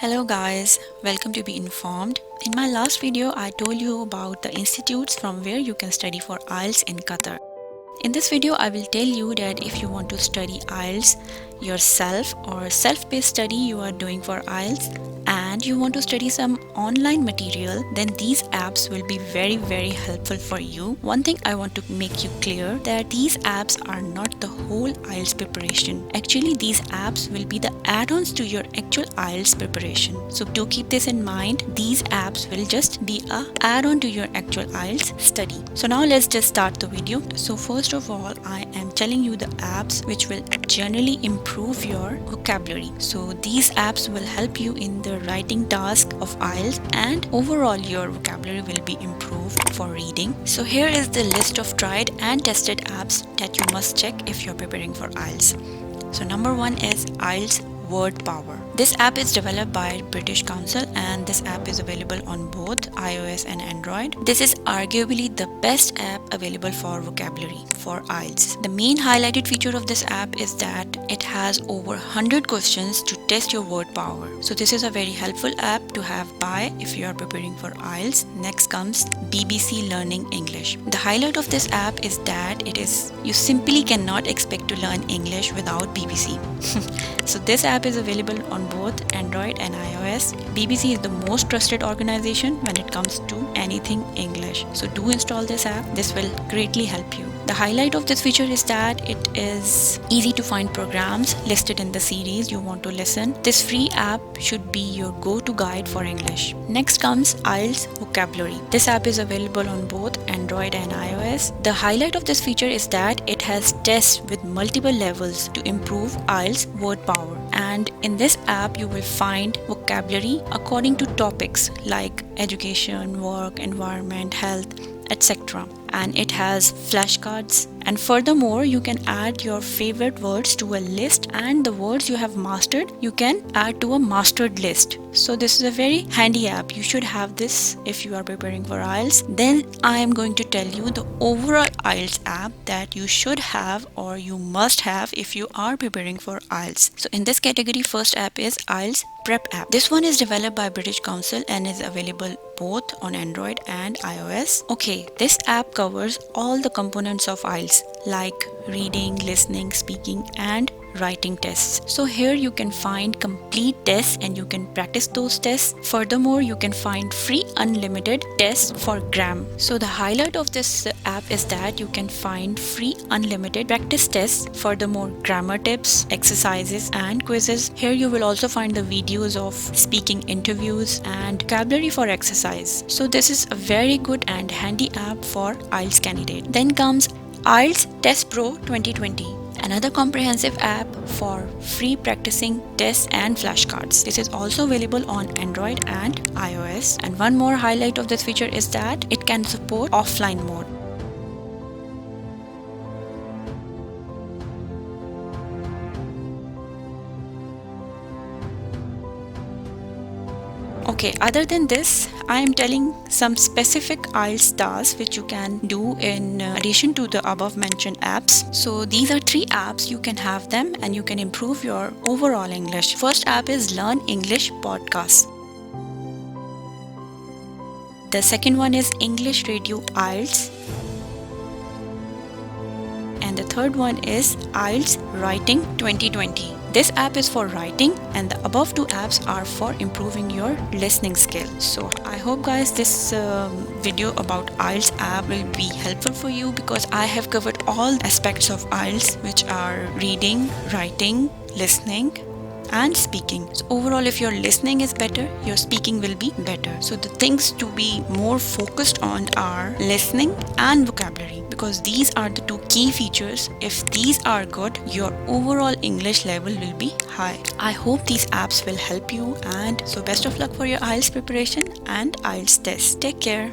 Hello guys, welcome to Be Informed. In my last video, I told you about the institutes from where you can study for IELTS in Qatar. In this video, I will tell you that if you want to study IELTS yourself or self-paced study you are doing for IELTS and you want to study some online material, then these apps will be very helpful for you. One thing I want to make you clear that these apps are not the whole IELTS preparation. Actually, these apps will be the add-ons to your actual IELTS preparation. So do keep this in mind. These apps will just be a add-on to your actual IELTS study. So now let's just start the video. So first of all, I am telling you the apps which will generally improve your vocabulary. So these apps will help you in the writing task of IELTS and overall your vocabulary will be improved for reading. So here is the list of tried and tested apps that you must check if you're preparing for IELTS. So number one is IELTS Word Power. This app is developed by British Council and this app is available on both iOS and Android. This is arguably the best app available for vocabulary for IELTS. The main highlighted feature of this app is that it has over 100 questions to test your word power. So this is a very helpful app to have by if you are preparing for IELTS. Next comes BBC Learning English. The highlight of this app is that you simply cannot expect to learn English without BBC. So this app is available on both Android and iOS. BBC is the most trusted organization when it comes to anything English. So do install this app. This will greatly help you. The highlight of this feature is that it is easy to find programs listed in the series you want to listen. This free app should be your go-to guide for English. Next comes IELTS Vocabulary. This app is available on both Android and iOS. The highlight of this feature is that it has tests with multiple levels to improve IELTS word power. And in this app, you will find vocabulary according to topics like education, work, environment, health, etc. And it has flashcards. And furthermore, you can add your favorite words to a list and the words you have mastered, you can add to a mastered list. So this is a very handy app. You should have this if you are preparing for IELTS. Then I am going to tell you the overall IELTS app that you should have or you must have if you are preparing for IELTS. So in this category, first app is IELTS Prep app. This one is developed by British Council and is available both on Android and iOS. Okay, this app covers all the components of IELTS like reading, listening, speaking and writing tests. So here you can find complete tests and you can practice those tests. Furthermore, you can find free unlimited tests for grammar. So the highlight of this app is that you can find free unlimited practice tests. Furthermore, grammar tips, exercises and quizzes. Here you will also find the videos of speaking interviews and vocabulary for exercise. So this is a very good and handy app for IELTS candidate. Then comes IELTS Test Pro 2020. Another comprehensive app for free practicing tests and flashcards. This is also available on Android and iOS. And one more highlight of this feature is that it can support offline mode. Okay, other than this, I am telling some specific IELTS tasks which you can do in addition to the above mentioned apps. So these are 3 apps, you can have them and you can improve your overall English. First app is Learn English Podcast. The second one is English Radio IELTS. And the third one is IELTS Writing 2020. This app is for writing and the above 2 apps are for improving your listening skill. So I hope guys this video about IELTS app will be helpful for you because I have covered all aspects of IELTS which are reading, writing, listening and speaking. So overall, if your listening is better, your speaking will be better. So the things to be more focused on are listening and vocabulary because these are the 2 key features. If these are good, your overall English level will be high. I hope these apps will help you and so best of luck for your IELTS preparation and IELTS test. Take care.